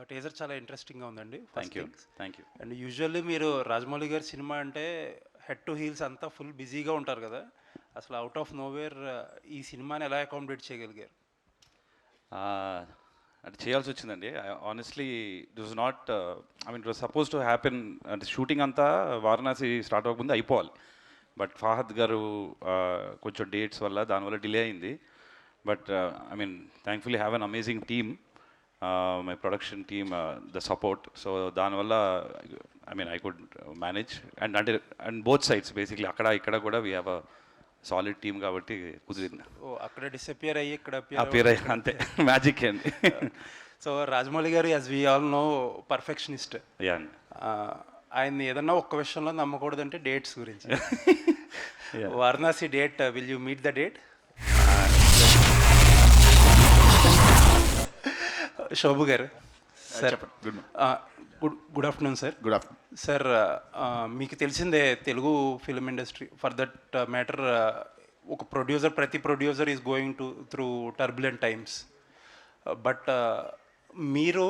Teaser చాలా ఇంట్రెస్టింగ్గా ఉందండి. Thank you. అండ్ యూజువల్లీ మీరు రాజమౌళి గారి సినిమా అంటే హెడ్ టు హీల్స్ అంతా ఫుల్ బిజీగా ఉంటారు కదా, అసలు అవుట్ ఆఫ్ నోవేర్ ఈ సినిమాని ఎలా అకామిడేట్ చేయగలిగారు? అంటే చేయాల్సి వచ్చిందండి. Honestly this was not, I mean it was suppose to happen. అంటే షూటింగ్ అంతా వారణాసి స్టార్ట్ అవ్వకముందు అయిపోవాలి. బట్ ఫాహద్ గారు కొంచెం డేట్స్ వల్ల దానివల్ల డిలే అయింది. But I mean thankfully have an amazing team, my production team, the support. So దానివల్ల I mean I could manage and both sides basically అక్కడ ఇక్కడ కూడా we have a solid team కాబట్టి కుదిరింది. అక్కడ డిసపియర్ అయ్యి ఇక్కడ అపియర్ అయ్యి అంతే మ్యాజిక్ అండి. So Rajamouli garu as we all know perfectionist. ఆయన్ని ఏదన్నా ఒక్క విషయంలో నమ్మకూడదంటే డేట్స్ గురించి. Varanasi date, will you meet the date? Shobu garu sir, good afternoon sir. Good afternoon sir. మీకు తెలిసిందే Telugu film industry, for that matter ఒక ప్రతి producer is going through turbulent times. But మీరు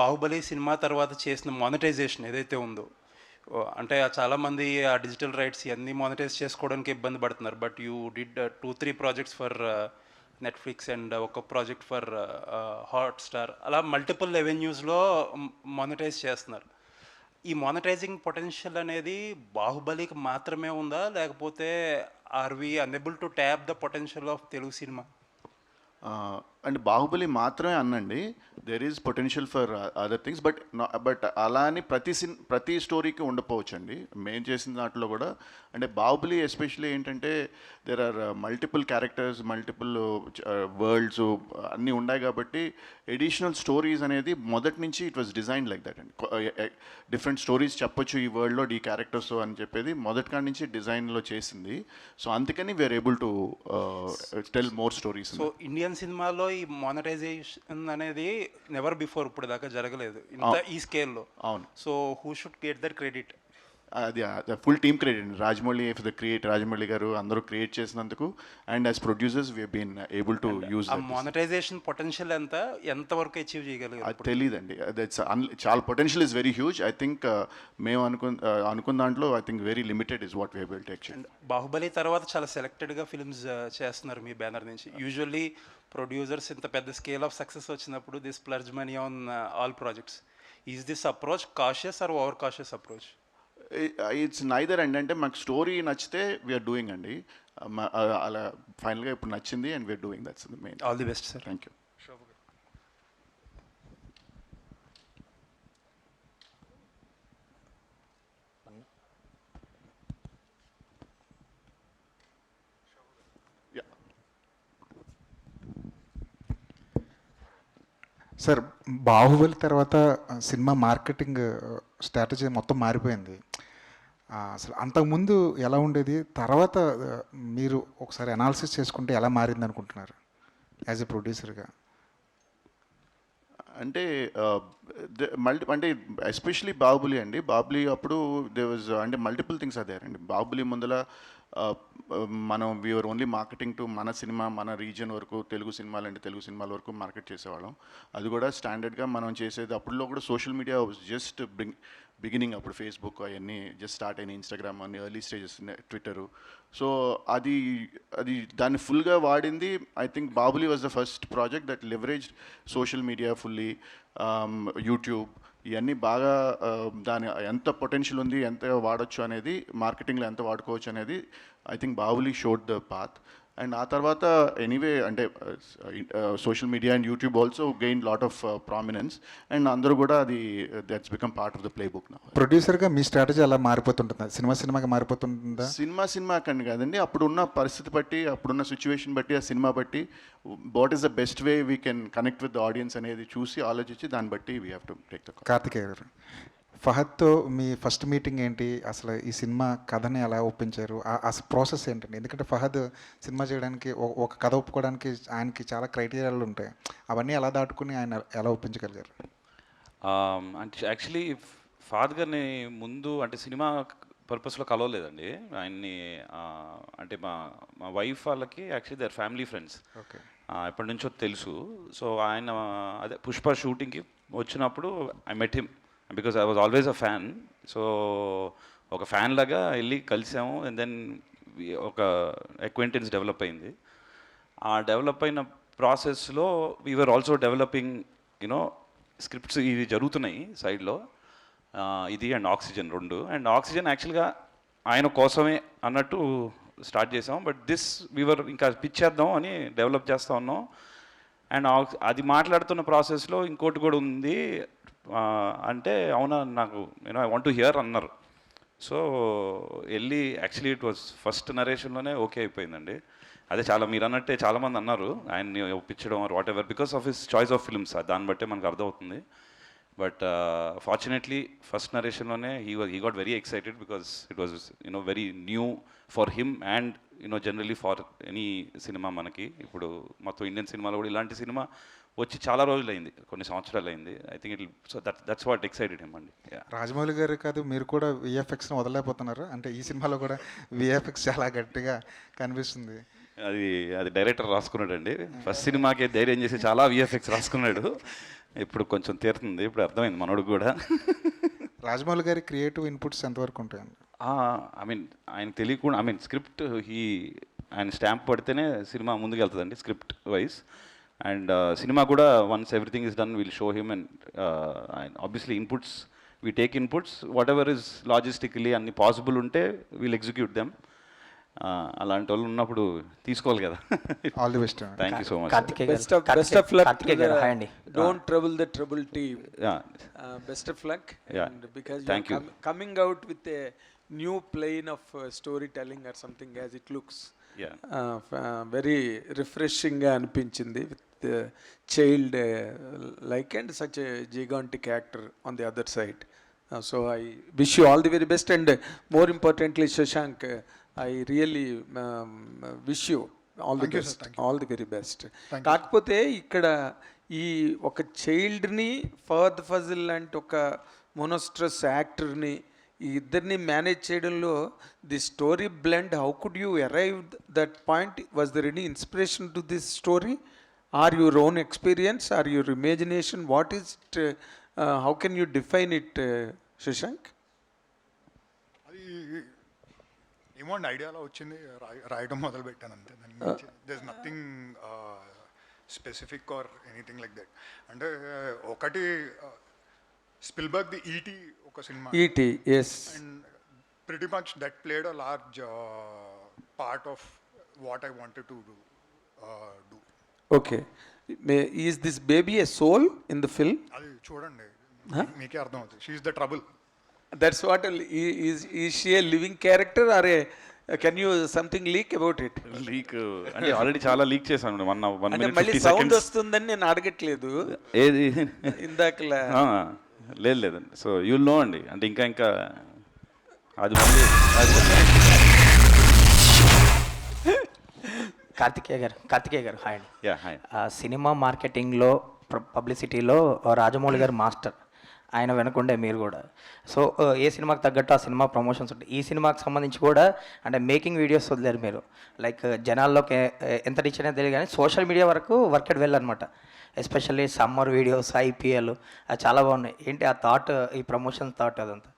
బాహుబలి సినిమా తర్వాత చేసిన మానిటైజేషన్ ఏదైతే ఉందో, అంటే చాలామంది ఆ డిజిటల్ రైట్స్ ఇవన్నీ మానిటైజ్ చేసుకోవడానికి ఇబ్బంది పడుతున్నారు. But you did 2-3 projects for Netflix and ఒక ప్రాజెక్ట్ ఫర్ హాట్స్టార్, అలా మల్టిపుల్ రెవెన్యూస్లో మానిటైజ్ చేస్తున్నారు. ఈ మానిటైజింగ్ పొటెన్షియల్ అనేది బాహుబలికి మాత్రమే ఉందా, లేకపోతే are we unable to tap the potential of Telugu cinema? అంటే బాహుబలి మాత్రమే అన్నండి, there is potential for other things. But అలా అని ప్రతి స్టోరీకి ఉండకపోవచ్చు అండి. మేము చేసిన దాంట్లో కూడా అంటే బాహుబలి ఎస్పెషలీ ఏంటంటే there are multiple characters, multiple worlds అన్నీ ఉన్నాయి కాబట్టి ఎడిషనల్ స్టోరీస్ అనేది మొదటి నుంచి it was design like that అండి. డిఫరెంట్ స్టోరీస్ చెప్పొచ్చు ఈ వరల్డ్లో ఈ క్యారెక్టర్స్ అని చెప్పేది మొదటి కాడి నుంచి డిజైన్లో చేసింది. సో అందుకని we're able to tell more stories. So Indian సినిమాలో ఈ మానిటైజేషన్ అనేది నెవర్ బిఫోర్ ఇప్పుడు దాకా జరగలేదు ఇంత ఈ స్కేల్లో. అవును. So who should get that credit? అది ఫుల్ టీమ్ క్రెడిట్ అండి. రాజమౌళి ఫర్ ద రాజమౌళి గారు అందరూ క్రియేట్ చేసినందుకు, and as producers we been able to use. Monetization potential ఎంతవరకు అచీవ్ చేయగలిగారు? అది తెలియదండి. చాలా potential is very huge. I think మేము అనుకున్న దాంట్లో I think very limited is what we able to achieve. Baahubali తర్వాత చాలా సెలెక్టెడ్గా ఫిల్మ్స్ చేస్తున్నారు మీ బ్యానర్ నుంచి. యూజువల్లీ ప్రొడ్యూసర్స్ ఇంత పెద్ద స్కేల్ ఆఫ్ సక్సెస్ వచ్చినప్పుడు this splurge money on all projects. Is this approach cautious or over cautious approach? It's neither అండి. అంటే మాకు స్టోరీ నచ్చితే వీఆర్ డూయింగ్ అండి. అలా ఫైనల్గా ఇప్పుడు నచ్చింది and we're doing. That's the main. All the best sir. Thank you. Sir, Baahubali తర్వాత సినిమా మార్కెటింగ్ స్ట్రాటజీ మొత్తం మారిపోయింది. అసలు అంతకుముందు ఎలా ఉండేది, తర్వాత మీరు ఒకసారి అనాలిసిస్ చేసుకుంటే ఎలా మారింది అనుకుంటున్నారు యాజ్ ఎ ప్రొడ్యూసర్గా? అంటే అంటే ఎస్పెషలీ బాహుబలి అండి. బాహుబలి అప్పుడు దే వాజ్ అంటే మల్టిపుల్ థింగ్స్ అదే అండి. బాహుబలి ముందల మనం వీఆర్ ఓన్లీ మార్కెటింగ్ టు మన సినిమా, మన రీజియన్ వరకు, తెలుగు సినిమాలు అంటే తెలుగు సినిమాల వరకు మార్కెట్ చేసేవాళ్ళం. అది కూడా స్టాండర్డ్గా మనం చేసేది. అప్పుడులో కూడా సోషల్ మీడియా జస్ట్ బిగినింగ్. అప్పుడు ఫేస్బుక్ అవన్నీ జస్ట్ స్టార్ట్ అయినాయి, ఇన్స్టాగ్రామ్ అన్ని ఎర్లీ స్టేజెస్, ట్విట్టరు. సో అది దాన్ని ఫుల్గా వాడింది. I think Baahubali was the first project that leverage social media fully, YouTube, ఇవన్నీ బాగా దాని ఎంత పొటెన్షియల్ ఉంది, ఎంత వాడచ్చు అనేది, మార్కెటింగ్లో ఎంత వాడుకోవచ్చు అనేది I think Baahubali showed the path. And ఆ తర్వాత ఎనీవే అంటే social media and YouTube also gain lot of prominence, and అందరూ కూడా అది that's become part of the play book నా. ప్రొడ్యూసర్గా మీ స్ట్రాటజీ అలా మారిపోతుంటుందా? సినిమాకి మారిపోతుంటుందా? సినిమా కండి కాదండి, అప్పుడున్న పరిస్థితి బట్టి, అప్పుడున్న సిచ్యువేషన్ బట్టి, ఆ సినిమా బట్టి what is the best way we can connect with the audience అనేది చూసి ఆలోచించి దాన్ని బట్టి we have to take the call. Karthikeya గారు, ఫహద్తో మీ ఫస్ట్ మీటింగ్ ఏంటి? అసలు ఈ సినిమా కథని ఎలా ఒప్పించారు? అసలు ప్రాసెస్ ఏంటండి? ఎందుకంటే ఫహద్ సినిమా చేయడానికి, ఒక కథ ఒప్పుకోవడానికి ఆయనకి చాలా క్రైటీరియాలు ఉంటాయి. అవన్నీ ఎలా దాటుకుని ఆయన ఎలా ఒప్పించగలిగారు? అంటే యాక్చువల్లీ ఫహద్ గారిని ముందు అంటే సినిమా పర్పస్లో కలవలేదండి ఆయన్ని. అంటే మా మా వైఫ్ వాళ్ళకి actually their family friends, okay. ఎప్పటి నుంచో తెలుసు. సో ఆయన అదే పుష్ప షూటింగ్కి వచ్చినప్పుడు I met him because I was always a fan. So ఒక ఫ్యాన్ లాగా వెళ్ళి కలిసాము. అండ్ దెన్ ఒక అక్వైంటెన్స్ డెవలప్ అయింది. ఆ డెవలప్ అయిన ప్రాసెస్లో we're also developing you know scripts ఇవి జరుగుతున్నాయి సైడ్లో, ఇది అండ్ ఆక్సిజన్ 2. అండ్ ఆక్సిజన్ యాక్చువల్గా ఆయన కోసమే అన్నట్టు స్టార్ట్ చేసాం. బట్ దిస్ వీవర్ ఇంకా పిచ్ చేద్దాం అని డెవలప్ చేస్తూ ఉన్నాం. అండ్ అది మాట్లాడుతున్న ప్రాసెస్లో ఇంకోటి కూడా ఉంది. అంటే అవునా నాకు ఐ వాంట్ టు హియర్ అన్నారు. సో వెళ్ళి యాక్చువల్లీ ఇట్ వాజ్ ఫస్ట్ నరేషన్లోనే ఓకే అయిపోయిందండి. అదే చాలా మీరు అన్నట్టే చాలామంది అన్నారు ఆయన్ని ఒప్పించడం or whatever because of his choice of films, దాన్ని బట్టే మనకు అర్థమవుతుంది. బట్ ఫార్చునేట్లీ ఫస్ట్ నరేషన్లోనే he got very excited because it was very new for him and generally for any cinema. మనకి ఇప్పుడు మొత్తం ఇండియన్ సినిమాలో కూడా ఇలాంటి సినిమా వచ్చి చాలా రోజులు అయింది, కొన్ని సంవత్సరాలు అయింది. I think it so that's what excited him అండి. రాజమౌళి గారు కాదు, మీరు కూడా విఎఫ్ఎక్స్ని వదలలేకపోతున్నారు. అంటే ఈ సినిమాలో కూడా విఎఫ్ఎక్స్ చాలా గట్టిగా కనిపిస్తుంది. అది డైరెక్టర్ రాసుకున్నాడు అండి. ఫస్ట్ సినిమాకే ధైర్యం చేసి చాలా విఎఫ్ఎక్స్ రాసుకున్నాడు. ఇప్పుడు కొంచెం తీరుతుంది, ఇప్పుడు అర్థమైంది మనోడు కూడా. రాజమౌళి గారి క్రియేటివ్ ఇన్పుట్స్ ఎంతవరకు ఉంటాయండి? ఐ మీన్ ఆయన తెలియకుండా స్క్రిప్ట్ ఆయన స్టాంప్ పడితేనే సినిమా ముందుకు వెళ్తుందండి స్క్రిప్ట్ వైజ్. అండ్ సినిమా కూడా once everything is done will show him. And obviously inputs we take inputs whatever is logistically అన్ని పాసిబుల్ ఉంటే విల్ ఎగ్జిక్యూట్ దెమ్. అలాంటి వాళ్ళు ఉన్నప్పుడు తీసుకోవాలి కదా. All the best. Thank you so much. Best of luck. Don't trouble the trouble team. Best of luck. And because you are coming out with a new plane of storytelling or something as it looks. Very refreshing గా అనిపించింది with child like and such a gigantic actor on the other side. So I wish you all the very best, and more importantly Shashank, I really wish you all the best, all the very best. కాకపోతే ఇక్కడ ఈ ఒక చైల్డ్ని ఫహద్ ఫజిల్ లాంటి ఒక మోనోస్ట్రస్ యాక్టర్ని ఈ ఇద్దరిని manage చేయడంలో the story blend, how could you arrive that point? Was there any inspiration to this story or your own experience or your imagination? What is it? How can you define it Shashank? అది ఏమో అండి, ఐడియాలో వచ్చింది, రాయడం మొదలు పెట్టాను అంతే. There is nothing specific or anything like that. అంటే ఒకటి స్పిల్బర్గ్ ది ఈటీ ఒక cinema, ET, yes, and pretty much that played a large part of what I wanted to do. Okay, is this baby a soul in the film? అది చూడండి మీకే అర్థం అవుతుంది. She is the trouble. That's what is she a living character or a can you something leak about it? Leak అంటే already చాలా leak చేశాను. 1 అంటే minute మళ్ళీ 50 సౌండ్ seconds. వస్తుందని నేను అడగట్లేదు, ఏది ఇందాకలా. లేదండి. సో యూల్ నో అండి. అంటే ఇంకా అది మళ్ళీ కార్తికేయ గారు హాయ్ అండి. హాయ్. సినిమా మార్కెటింగ్లో పబ్లిసిటీలో రాజమౌళి గారు మాస్టర్, ఆయన వెనకుండే మీరు కూడా. సో ఏ సినిమాకి తగ్గట్టు ఆ సినిమా ప్రమోషన్స్ ఉంటాయి. ఈ సినిమాకి సంబంధించి కూడా అంటే మేకింగ్ వీడియోస్ వదిలేరు మీరు, లైక్ జనాల్లోకి ఎంత రీచ్ అనేది తెలియదు కానీ సోషల్ మీడియా వరకు వర్కెట్ వెళ్ళనమాట. ఎస్పెషల్లీ సమ్మర్ వీడియోస్, ఐపీఎల్, అది చాలా బాగున్నాయి. ఏంటి ఆ థాట్, ఈ ప్రమోషన్ థాట్ అదంతా?